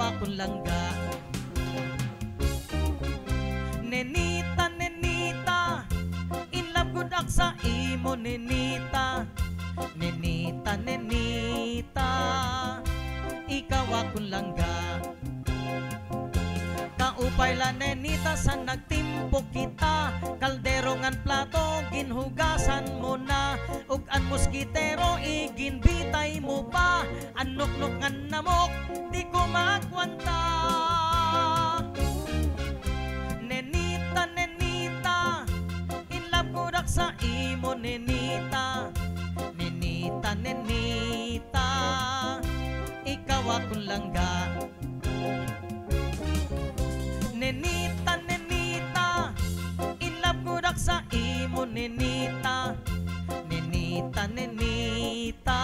akong langga. Nenita, nenita, in love gud ak sa imo nenita. Nenita, nenita, ikaw akong langga. Kaupay la nenita sa nagtimpo kita, kaldero ngan plato ginhugasan mo na, ug an moskitero iginbitay mo pa, anok-nok ngan namok di ko makwanta. Nenita, nenita, in love ko dak sa imo nenita. Nenita, nenita, ikaw akong langga. Nenita, nenita, in love ko dak sa imo nenita. Nenita, nenita,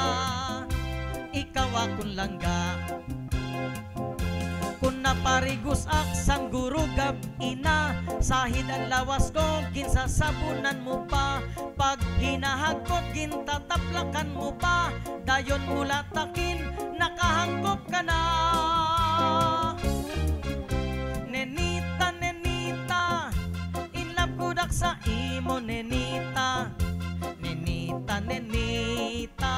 ikaw akong langga. Kung naparigos ak sang gurugab ina, sahid ang lawas ko ginsasabunan mo pa, pag hinahagkot gintataplangan mo pa, dayon mula takin nakahangkop ka na. Nenita, nenita, in love ko dak sa imo nenita. Nenita, nenita,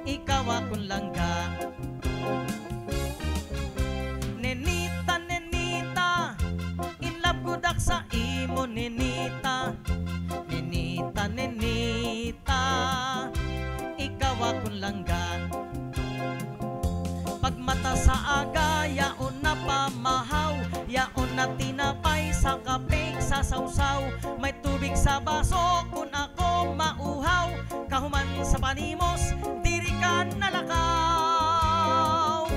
ikaw akong langga. Nenita, nenita, in love ko dak sa imo nenita. Nenita, nenita, ikaw akong langga. Pagmata sa aga, yaon na pamahaw, yaon na tinapay sa kapig sa sausaw, may tubig sa baso kung ako mauhaw, kahuman sa panimos, diri ka nalakaw.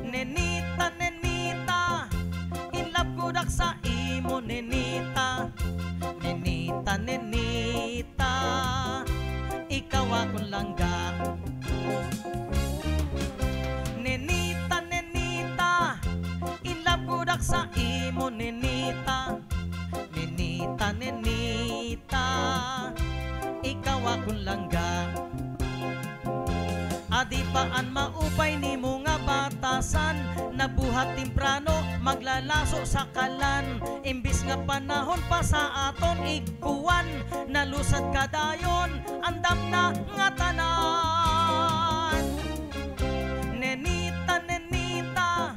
Nenita, nenita, in love ko dak sa imo nenita. Nenita, nenita, ikaw akong langga. Nenita, nenita, in love ko dak sa imo nenita. Nenita, nenita, ikaw akong langga. Adi paan maupay ni mo nga batasan, nabuhat timprano maglalaso sa kalan, imbis nga panahon pa sa aton iguan, nalusad kadayon andam na nga tanan. Nenita, nenita,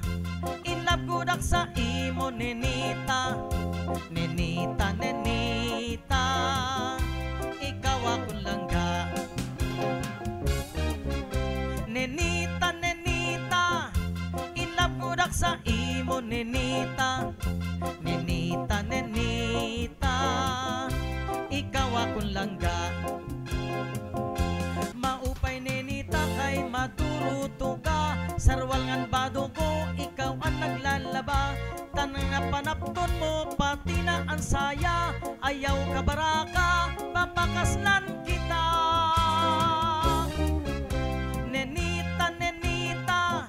in love ko dak sa imo nenita. Nenita, nenita, ikaw akong langga. Nenita, nenita, in love ko dak sa imo nenita. Nenita, nenita, ikaw akong langga. Maupay nenita kay maturuto ka, sarwal ngan bado ko ikaw ang naglalaba, tanang nga panapton mo pati na ang saya, ayaw ka baraka papakaslan kita. Nenita, nenita,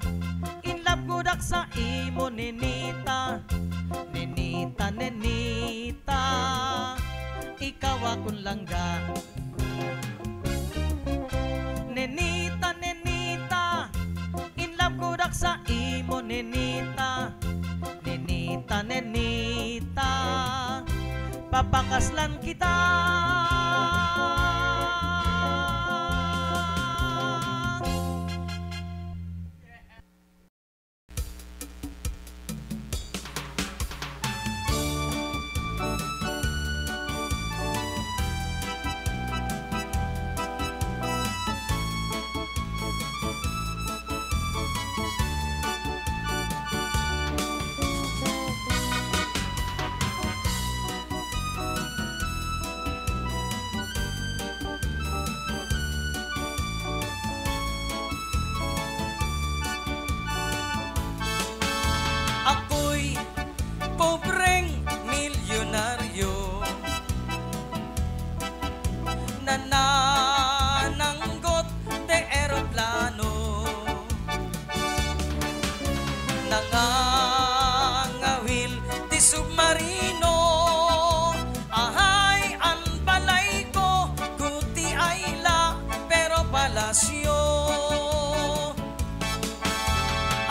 in love ko dak sa imo nenita. Nenita, nenita, ikaw akong langga. Nenita, nenita, in love ko dak sa imo nenita. Nenita, nenita, papakaslan kita.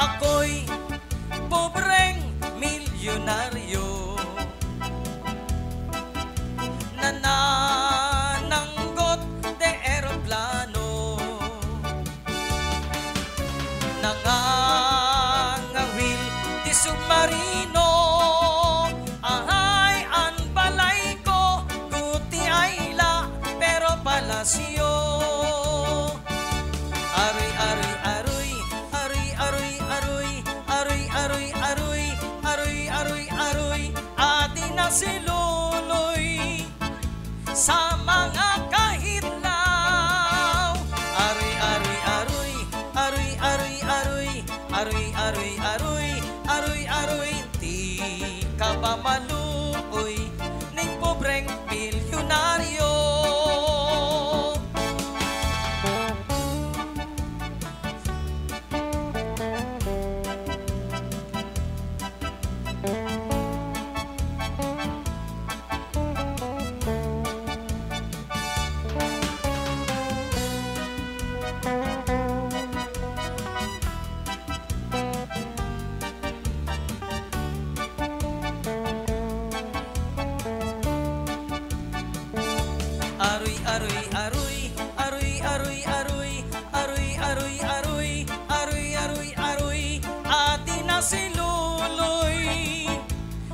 ako'y pobreng milyonaryo, nanananggot de eroplano, nangangawil di submarino. Ahay, ang balay ko, guti ay la, pero palasyo. Aroy, aroy, aroy, aroy, aroy, aroy, aroy, aroy, aroy, aroy, aroy, aroy, atin na si Luloy sa mga kahitlaw. Aroy, aroy, aroy, aroy, aroy, aroy, aroy, aroy, aroy, aroy, aroy, di ka ba maluoy ng pobreng milyonaryo? Aroy, aroy, aroy, aroy, aroy, aroy, aroy, aroy, aroy, aroy, aroy, aroy, atin na si Luloy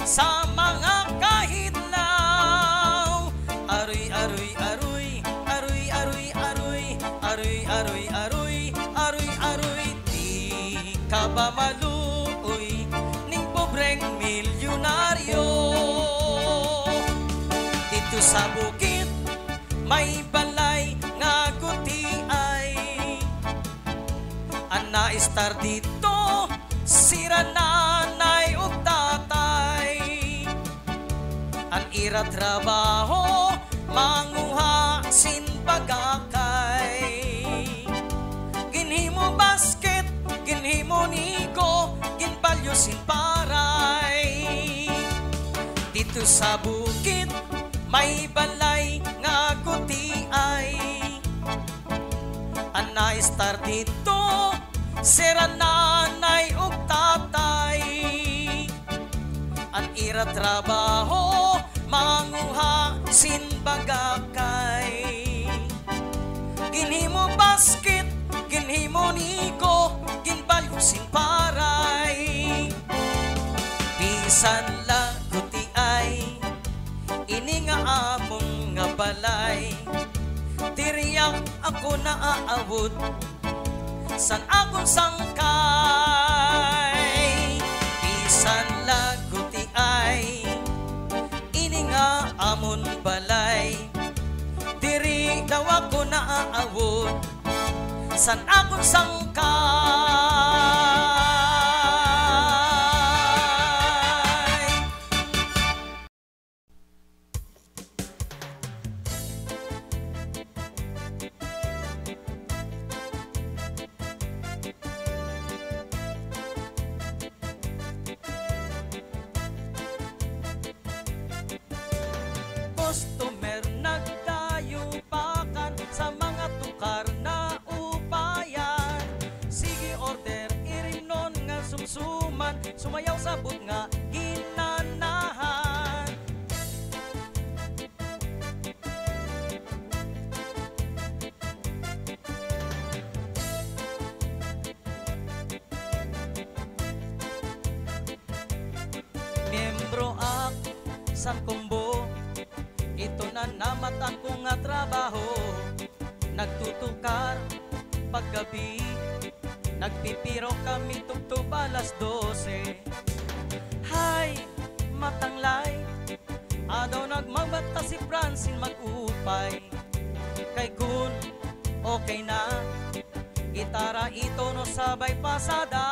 sa mga kahitlaw. Aroy, aroy, aroy, aroy, aroy, aroy, aroy, aroy, aroy, aroy, aroy, di ka ba maluoy ning pobreng milyonaryo? Dito sa bukid may balay nga guti ay ang naistar dito sira nanay ug tatay. Ang ira trabaho manguha sin pagakay, ginhimo basket, ginhimo nigo, ginbalyo sin paray. Dito sa bukid may balay nga guti ay ang naistar dito sira nanay ug tatay. Ang ira trabaho manguha sin bagakay, ginhimo basket, ginhimo nigo, ginbalyo sin paray. Bisan la guti ay ini nga among nga balay, tiriyak ako naaawod san akong sangkay. Bisan laguti ay ini nga amon balay, diri daw ako naaawod san akong sangkay. Customer nagdayo pakan sa mga tukar na upayan. Sige order irinon nga sumsuman, sumayaw sabot nga ginanahan. Miyembro ak san kumbo, ito na namatan ko nga trabaho. Nagtutukar paggabi, nagpipiro kami tugtog alas 12. Hay, matanglay, adaw nagmagbata si Francine mag-upay. Kay kun, okay na, gitara ito no sabay pasada.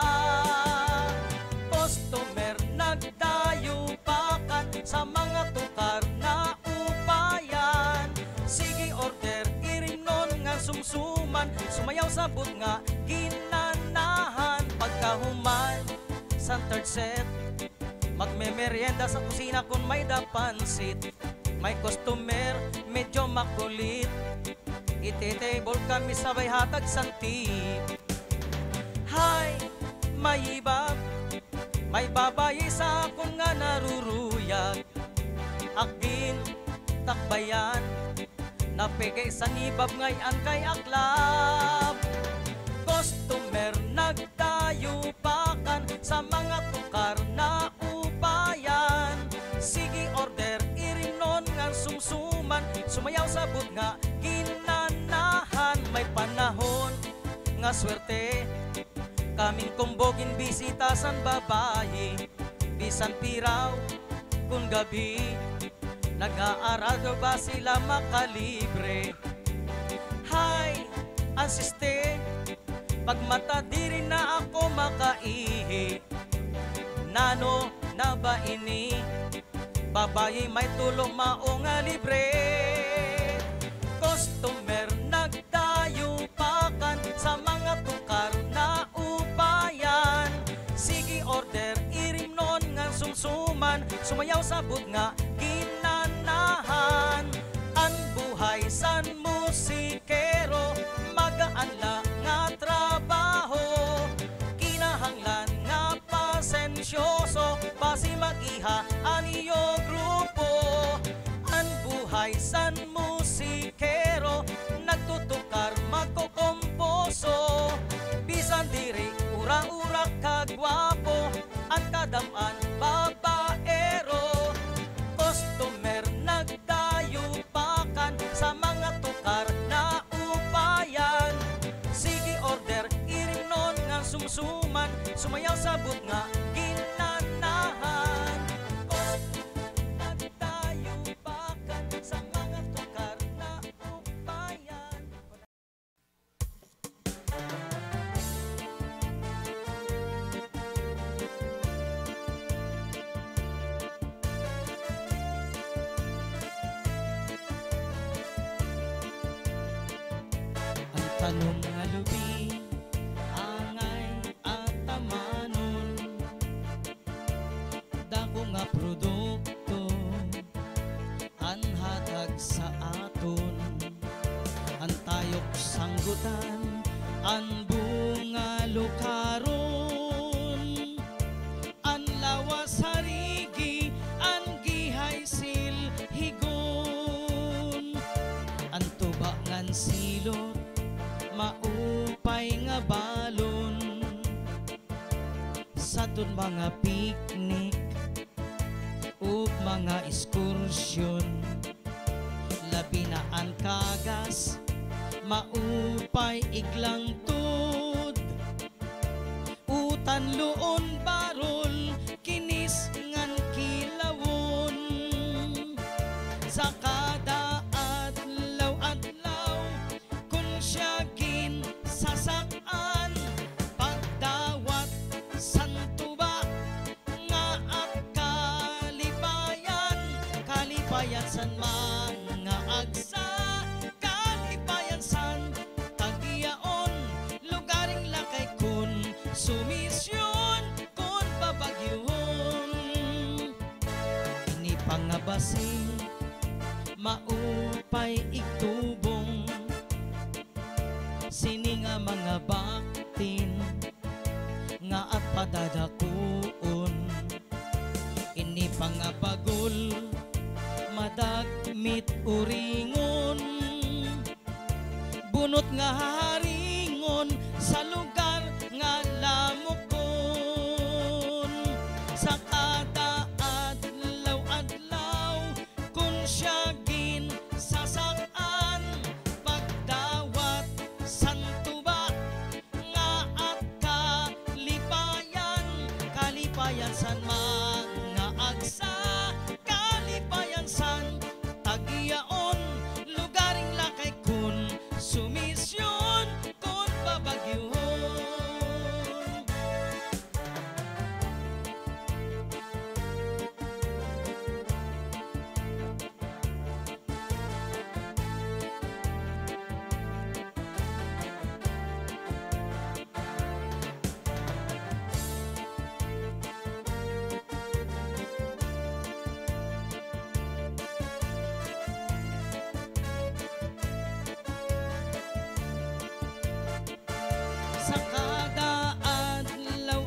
Customer nagdayo pakan sa mga tukar na upayan. Sige order irinon nga sumsuman, sumayaw sabot nga ginanahan. Pagkahuman sa third set, magmemeryenda sa kusina kung may dapansit. May customer medyo makulit, iti-table kami sabay hatag santip. Hay, maibab, may babae sa akong nga naruruyag. Akin takbayan, napigay sa ibab ngay ang kay aklab. Customer nagdayo pakan sa mga tukar na upayan. Sige order irinon nga sumsuman, sumayaw sabot nga ginanahan. May panahon nga swerte, kaming kumbogin bisita san babae. Bisan piraw kung gabi, nag-aaral daw ba sila makalibre? Hay, ansiste, pagmata di rin na ako makaihi. Nano na ba ini? Babae may tulong mao nga libre. Customer nagdayo pakan sa mga tukar na upayan. Sige order irimnon nga sumsuman, sumayaw sabot nga ginanahan. Ang buhay san musikero, magaan lang nga trabaho. Kinahanglan nga pasensyoso, basi mag-iha aniyo grupo. Ang buhay san musikero, nagtutukar magkukomposo. Bisan diri ura-ura kagwapo, ang kadaman babaero. Customer nagdayo pakan sa mga tukar na upayan. Sige order irinon nga sumsuman, sumayaw sabot nga ginanahan. Nagdayo pakan sa mga tukar na upayan. Ang tanong nga lubi, angay at tamanon, dako nga produkto, ang hatag sa aton. Ang tayok sanggutan, ang bunga lukaron, ang lawas harigi, ang gihay silhigon. Ang tubangan silot, maupay nga balon, sa dun mga picnic ug mga ekskursyon. Labi na ang kagas, maupay iglang tud, utan luon barol, kinis ngan kilawon. Sa kada adlaw-adlaw, kung siya ginsasakan, pagdawat santuba nga at kalipayan. Kalipayan san mga agsa, kalipayan san tagiyaon, lugaring lakay kun sumisyon, kun babagyuhon. Ini pangabasing, maupay igtubong, sini nga mga baktin nga at padadakuon. Ini pangapagol, madagmit uringon, bunot nga haringon sa lugar nga lamukon. Sa kada adlaw-adlaw, kung siya ginsasakan, pagdawat santuba nga at kalipayan. Kalipayan san mga agsa, kalipayan san tagiyaon, lugaring lakay kun sumisyon, kun babagyuhon. Sa kada adlaw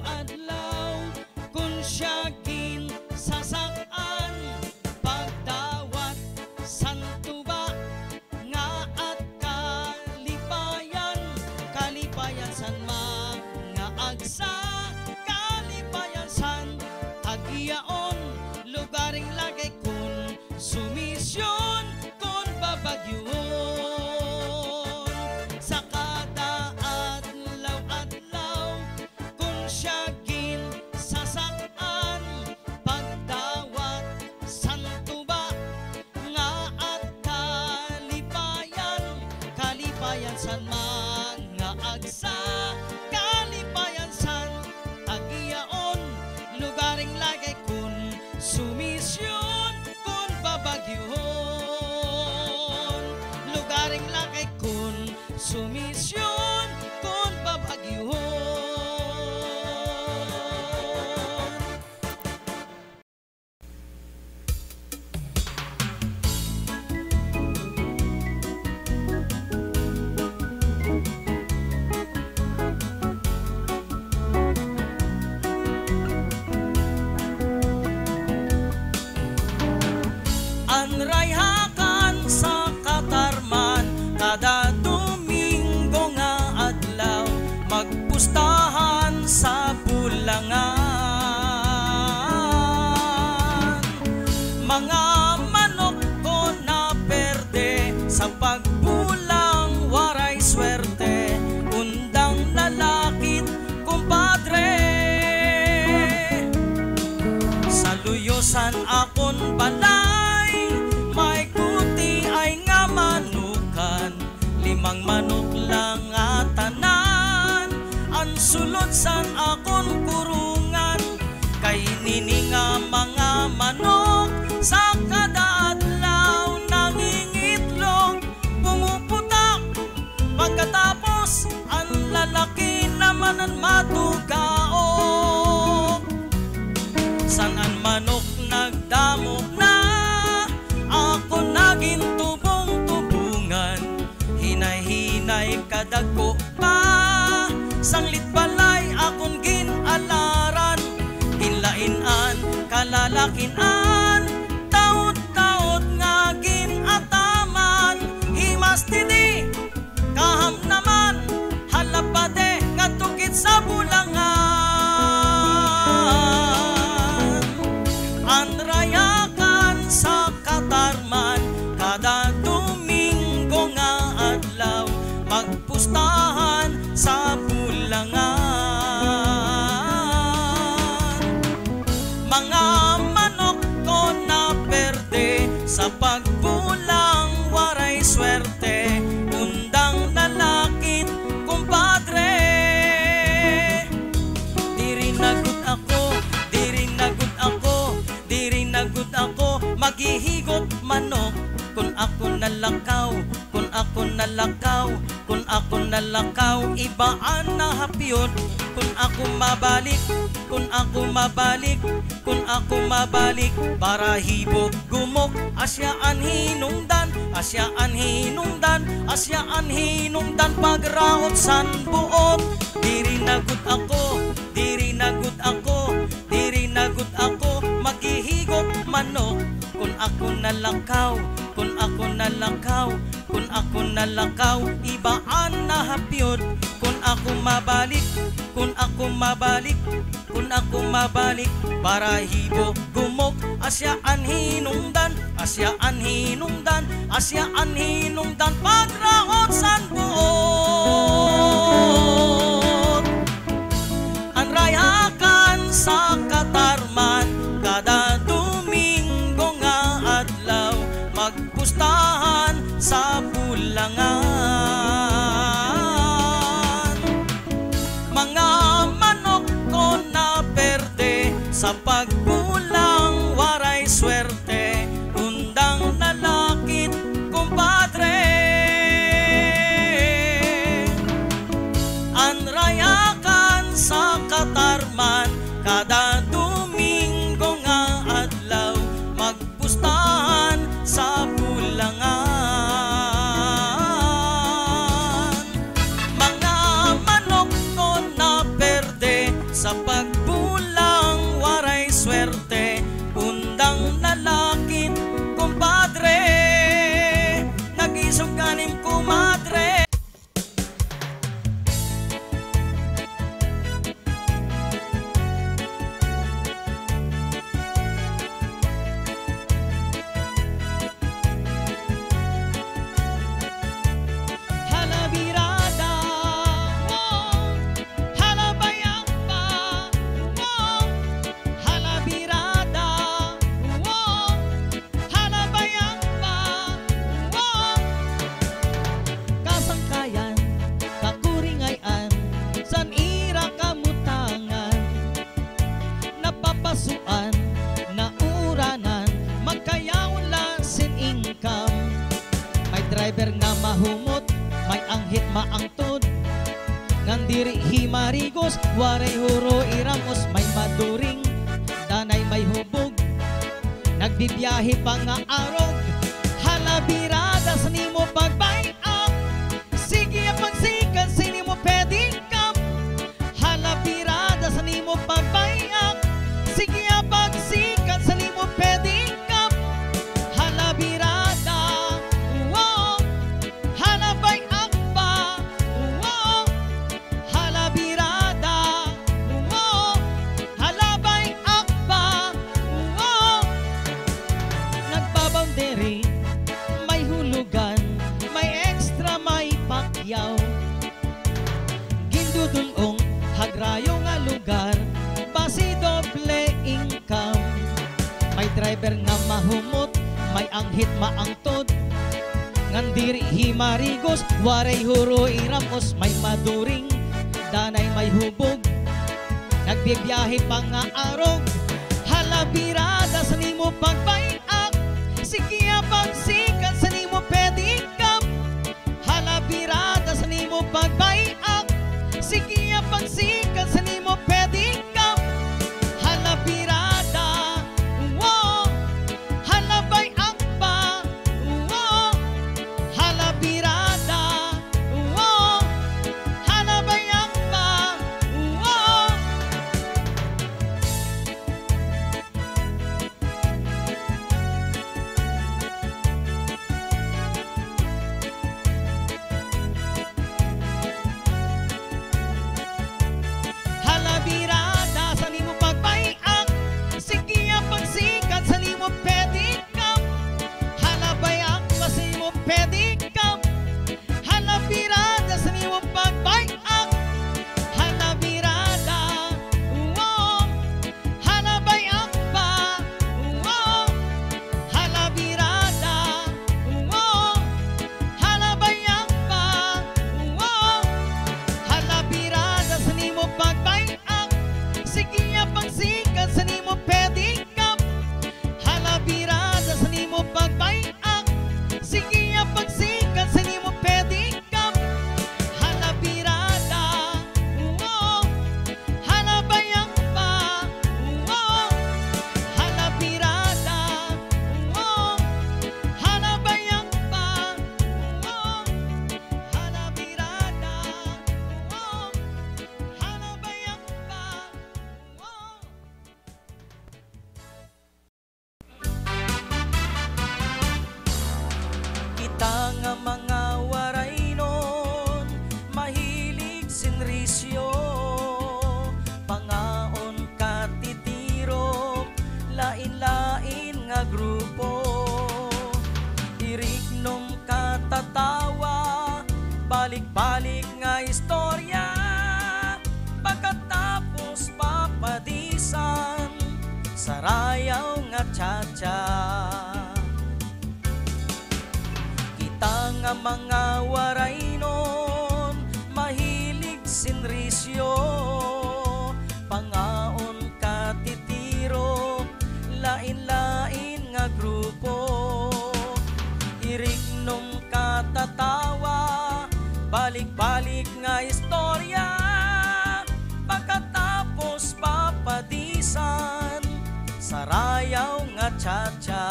sumisyon kung babagyuhon. Anrayhakan sa katarman kada Domingo nga adlaw, magpustahan sa bulangan. Mga manok ko na perde sa pagbulang, waray swerte, undang lalakit kumpadre. Sa luyosan akon balay, may kuti ay nga manukan, limang manok lang nga tanan, ang sulod san akon kurungan. Kay nini nga mga manok sa kada adlaw nangingitlog, pumuputak, pagkatapos ang lalaki naman ang matugaok. San ang manok nagdamok na, ako naging tubong-tubungan, hinay-hinay kadagko pa, sanglit balay akong ginalaran, ginlainan, kalalakinan, taot-taot nga ginataman, himas tidi, kaham naman, halapade nga tukit sa bulangan. Anrayakan sa katarman kada Domingo nga adlaw, magpustahan sa bulangan. Mga manok ko na perde sa pagbulang, waray swerte, undang lalakit kumpadre. Diri nagut ako, diri nagut ako, diri nagut ako, maghihigot manok, kung ako nalakaw, kung ako nalakaw, kung ako nalakaw, ibaan na hapyod, kung ako mabalik, kung ako mabalik, kung ako mabalik, para hibog gumok, asyaan hinungdan, asyaan hinungdan, asyaan hinungdan, pagraot san buot. Diri nagut ako, diri nagut ako, diri nagut ako, maghihigot manok, kung ako nalakaw, kung ako nalakaw, kung ako nalakaw, ibaan na hapyod, kung ako mabalik, kung ako mabalik, kung ako mabalik, para hibok gumok, asyaan hinungdan, asyaan hinungdan, asyaan hinungdan, pagraot san buot. Anrayakan sa katarman kada Domingo nga adlaw, magpustahan sa bulangan. Mga manok ko na perde sa pagbulang, waray swerte, undang lalakit kumpadre. Anrayakan sa katarman kada Domingo nga adlaw, magpustahan sa bulangan. Mga manok ko na perde sa pagbulang, waray swerte, undang lalakit kumpadre. Nag-isog kanim kumadre. Halabirada, wow, halabayang pa, wow, halabirada, wow, halabayang pa, wow. Kasangkayan, kakuringayan, san ira kamutangan, napapasuan, nauranan, magkayaon lang sin income. May driver nga mahumot, may anghit maangtod ngandiri himarigos waray huro iramos may maduring danay may hubog nagbibiyahe pa nga arog halabirada sa nimo pagbayang sige pagsikan sa nimo pwedeng kap halabirada sa nimo pagbayang sige pagsikan sa nimo pwedeng kap halabirada wow halabay akba wow halabirada wow halabay akba wow nagbaboundary may hulugan may extra may pakyaw gindudulong hagrayo nga lugar basi doble income may driver nga mahumot may anghit maangtod ngandiri himarigos waray huro iramos may maduring danay may hubog nagbibiyahe pa nga arog halabirada sa nimo pagbayak sige pagsikan sa nimo pwedeng kap halabirada sa nimo pagbayak sige pagsikan sa nimo pwedeng kap halabirada wow halabay akba wow halabirada wow halabay akba wow halabirada sa nimo pagbayak sige pagsikan sa nimo pwedeng kap halabayak pa sa nimo pwedeng kap halabirada sa nimo pagbayak halabirada wow halabayak pa wow halabirada wow halabayak pa wow halabirada sa nimo pagbayak sige pagsikan sa nimo pwedeng kap halabirada sa nimo pagbayak sige pagsikan sa nimo pwedeng kap halabirada wow halabayak pa wow halabirada wow halabayak pa wow halabirada wow halabayak pa wow Kita nga mga waray nun, mahilig sinrisyo, pangaon katitiro, lain-lain nga grupo. Irignom katatawa, balik-balik nga istorya, pagkatapos papadisan, sarayaw nga tsa-tsa. Kita nga mga waray nun, mahilig sinrisyo, pangaon katitiro, lain-lain nga grupo. Irignom katatawa, balik-balik nga istorya, pagkatapos papadisan, sarayaw nga tsa-tsa.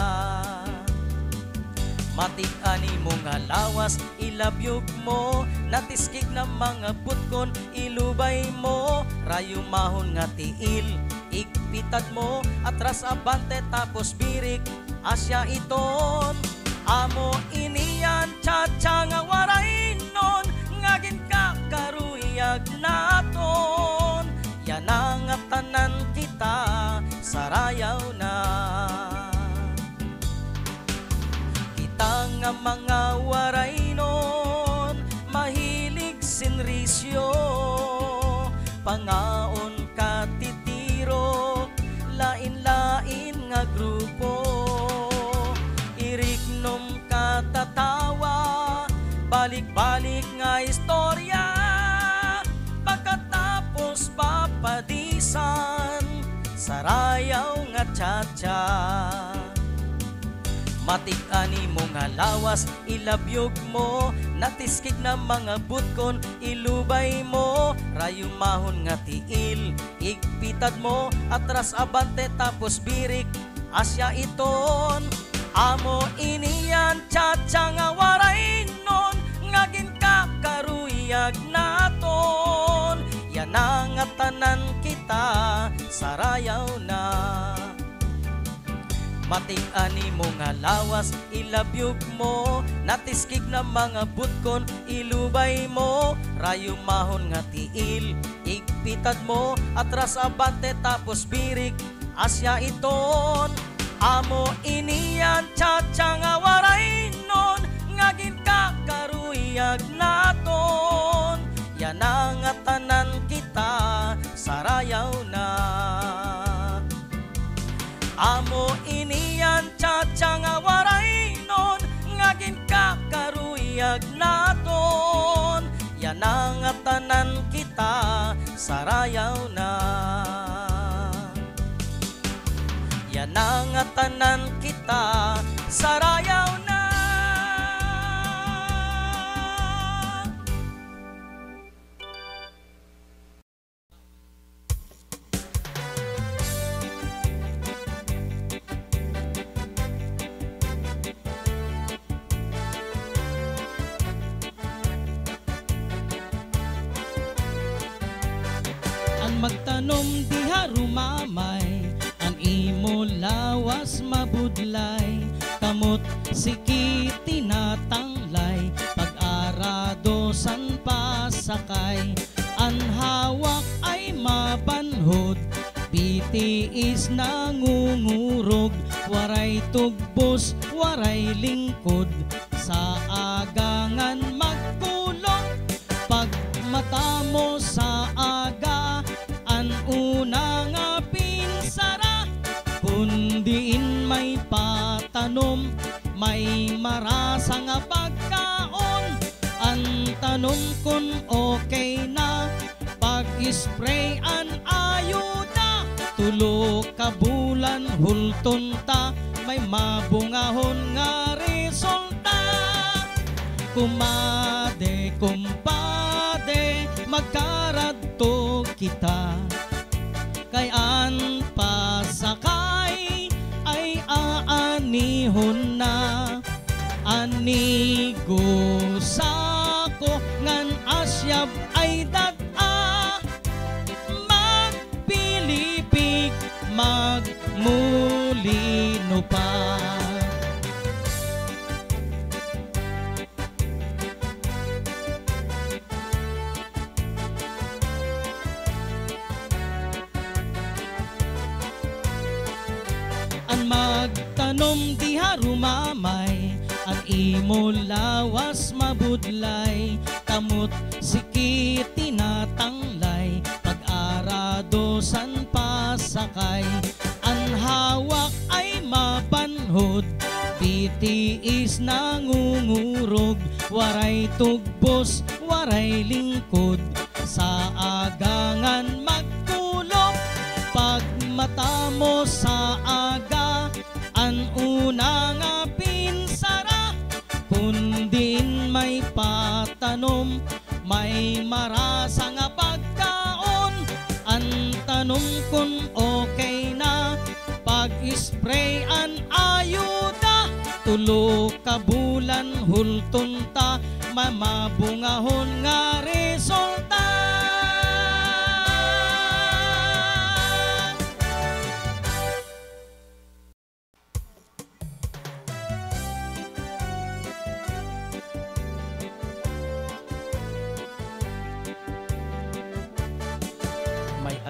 Matik-ani mo nga lawas, ilabyog mo, natiskig na mga putkon, ilubay mo, rayo mahon nga tiil, ikpitad mo, atras abante tapos birik, asya iton. Amo iniyan, tsa-tsa nga waray nun, ngagin ka karuyag naton, yan ang tanan kita, sarayaw na. Nga mga waray nun, mahilig sinrisyo, pangaon katitiro, lain-lain nga grupo. Irignom katatawa, balik-balik nga istorya, pagkatapos papadisan, sarayaw nga tsa-tsa. Matik-ani mo nga lawas, ilabyog mo, natiskig na mga butkon, ilubay mo, rayumahon nga tiil, igpitad mo, atras abante tapos birik, asya iton. Amo iniyan, tiyatya nga waray nun, ngagin kakaruyag naton. Yan ang tanan kita, sarayaw na. Matig-ani mo nga lawas, ilabyog mo, natiskig na mga butkon, ilubay mo, rayumahon nga tiil, igpitad mo, atras abante tapos birik, asya iton. Amo iniyan, tiyatya nga waray nun, ngagin kakaruyag naton. Yan ang tanan kita, sarayaw na. Amo iniyan, tiyatya nga waray nun, ngagin kakaruyag naton. Yan ang tanan kita, sarayaw na. Yan ang tanan kita, sarayaw na. Magtanom diha rumamay, ang imo lawas mabudlay, kamot sikiti natanglay, pag-arado san pasakay, ang hawak ay mabanhod, pitiis nangungurog, waray tugbos, waray lingkod, sa agangan magkulong, pag mata mo sa aga, an una nga pinsara, kundiin may patanom, may marasa nga pagkaon, ang tanom kun okay na, pag-spray an ayuda, tulo ka bulan hulton ta, may mabungahon nga resulta. Kumade, kumpade, magkaradto kita, kay an pasakay ay aanihon na, anigo sako ngan asyab ay data, magpilipig magmulino pa. Magtanom diha rumamay, ang imo lawas mabudlay, kamot sikiti natanglay, pag-arado san pasakay, ang hawak ay mabanhod, pitiis nangungurog, waray tugbos, waray lingkod, sa agangan magkulong, pag mata mo sa aga, an una nga pinsara, kundin may patanom, may marasa nga pagkaon, an tanom kun okay na, pag-spray an ayuda, tulo ka bulan hulton ta, mamabungahon nga resulta.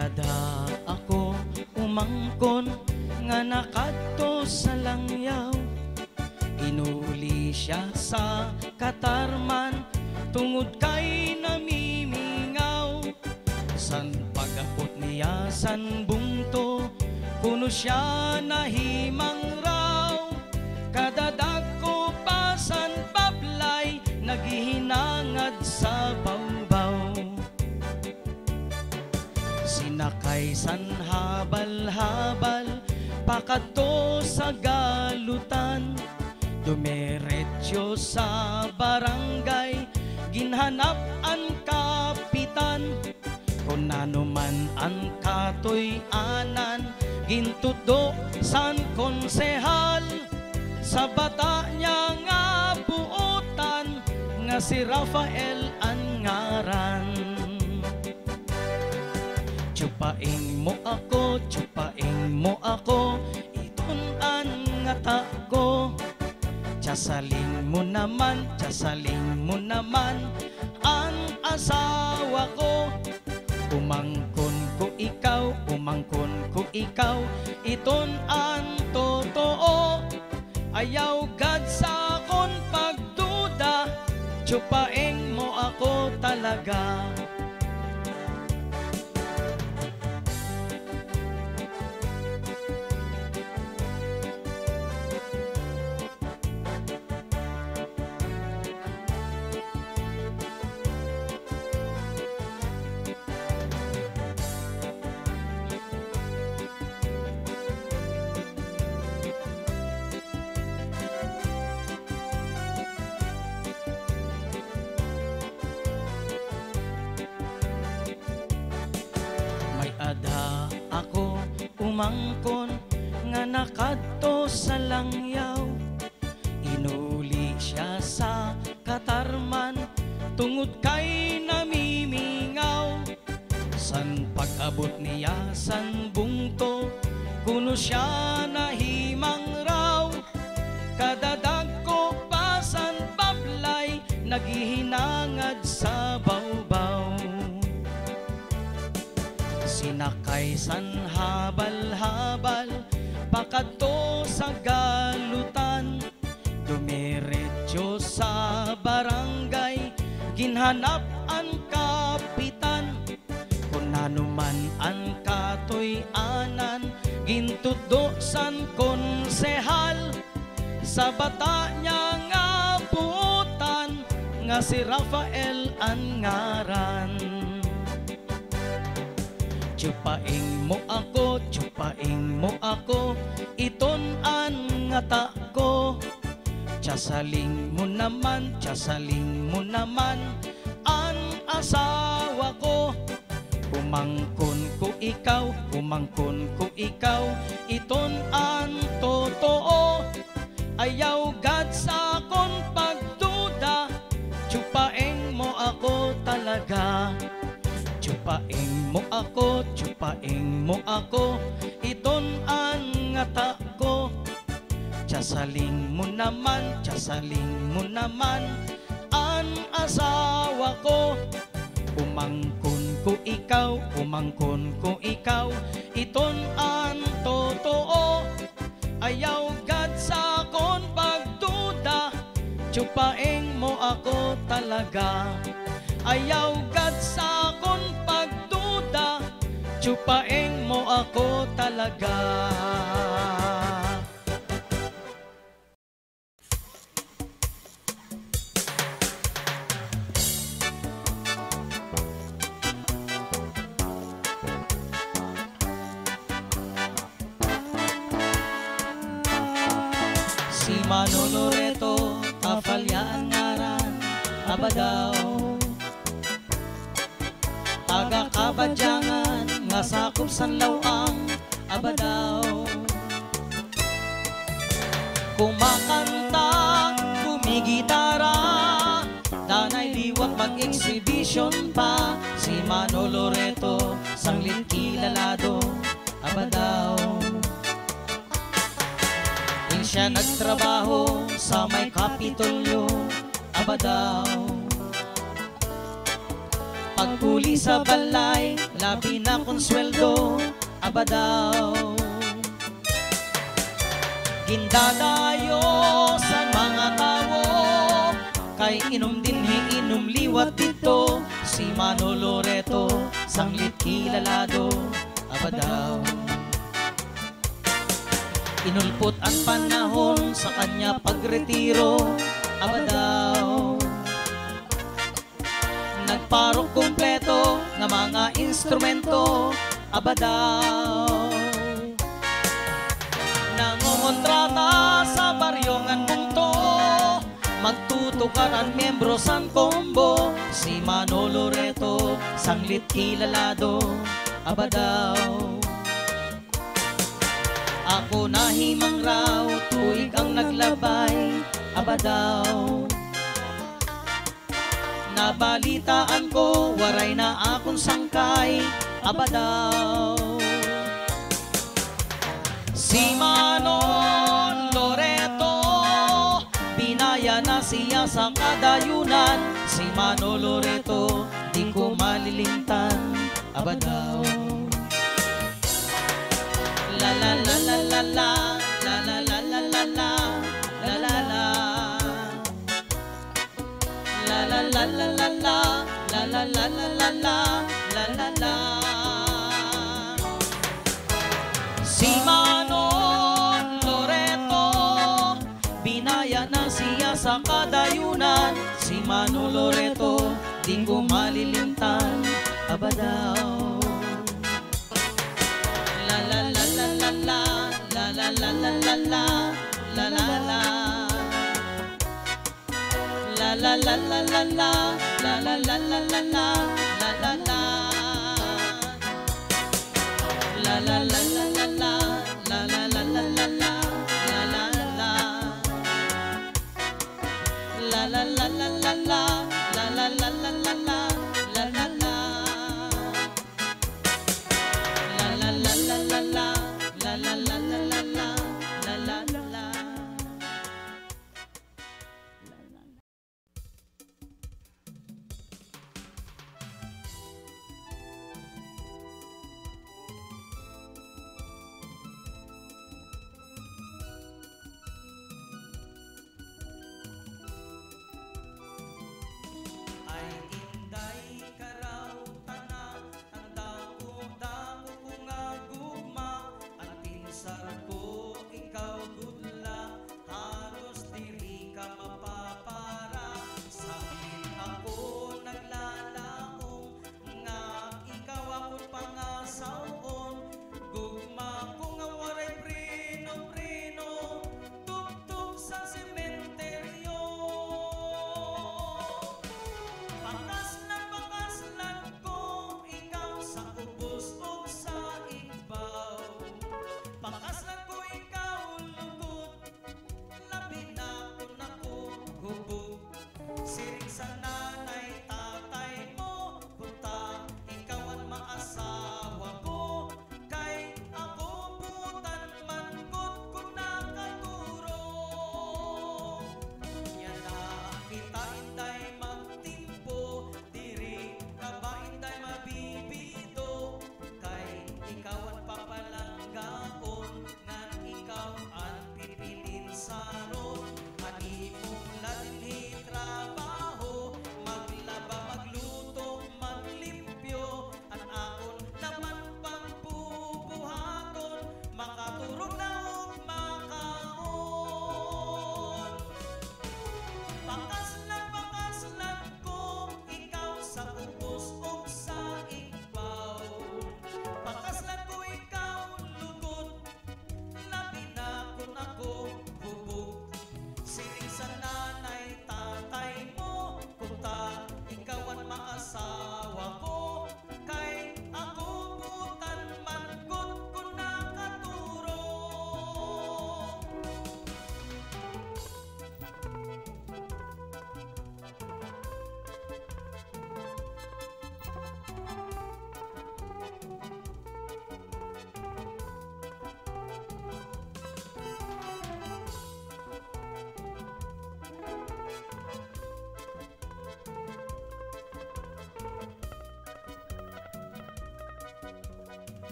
Ada ako umangkon nga nakadto sa langyaw, inuli siya sa katarman tungod kay namimingaw, san pagapot niya san bungto kuno siya nahimang raw, kadadag ko pa san bablay naghihinangad sa bawbaw, sinakay san habal-habal pakadto sa galutan, Dumiretso sa barangay, ginhanap ang kapitan. Kung nanuman ang katoy anan, gintudo san konsehal. Sa bata niya nga buotan, nga si Rafael ang ngaran. Tsupaing mo ako, itunan nga tako. Tsasaling mo naman, ang asawa ko. Umangkon ko ikaw, iton ang totoo. Ayaw gad sa akon pagduda, tsupaing mo ako talaga. Ada ako umangkon nga nakadto sa langyaw. Inuli siya sa katarman tungod kay namimingaw. San pag-abot niya san bungto, kuno siya nahimang raw. Kadadag ko pa san bablay, naghihinangad sa bawbaw. Sinakay san habal-habal, pakadto sa galutan. Dumiretso sa barangay, ginhanap ang kapitan. Kung nanuman ang katoy anan, gintudo san konsehal. Sa bata niya nga buotan, nga si Rafael ang ngaran. Tsupaing mo ako, iton ang ngata ko. Tsasaling mo naman, ang asawa ko. Umangkon ko ikaw, iton ang totoo. Ayaw gad sa akon pagduda, tsupaing mo ako talaga. Tsupaing mo ako, iton ang ngata ko. Tsasaling mo naman, ang asawa ko. Umangkon ko ikaw, iton ang totoo. Ayaw gad sa akon pagduda, tsupaing mo ako talaga. Ayaw gad sa akon pagduda, tsupaing mo ako talaga. Si Manolo Reto, Tafalya ang ngaran, abadaw. Taga Kabadyangan, nga sakop Sanlawang, abadaw. Kumakanta, kumigitara, danay liwat mag-exhibition pa. Si Manolo Reto, sanglit kilalado, abadaw. Siya nagtrabaho sa may Kapitolyo, abadaw. Pagpuli sa balay, labi na konsweldo, abadaw. Gindadayo sa mga tao, kay inom dinhi inom liwat dito. Si Manolo Reto, sanglit kilalado, abadaw. Inulpot ang panahon sa kanya pagretiro, abadaw. Nagparok kumpleto ng mga instrumento, abadaw. Nangongontrata sa baryong ang bungto, tukaran miyembro san combo, si Manolo Reto, sanglit kilalado, abadaw. Ako nahimang raw, tuig ang naglabay, abadaw. Nabalitaan ko, waray na akong sangkay, abadaw. Si Manon Loreto, binaya na siya sa kadayunan. Si Manolo Loreto, di ko malilimtan, abadaw. La la la la la la, la la la la la la, la la la. La la la la la la, la la la la la la, la la la. Si Manon Loreto, binaya na siya sa kadayunan. Si Manon Loreto, di ko malilimtan, abadaw. La la la la la la, la la la la la la, la la la. La la la la la la, la la la la la la, la la la. La la la la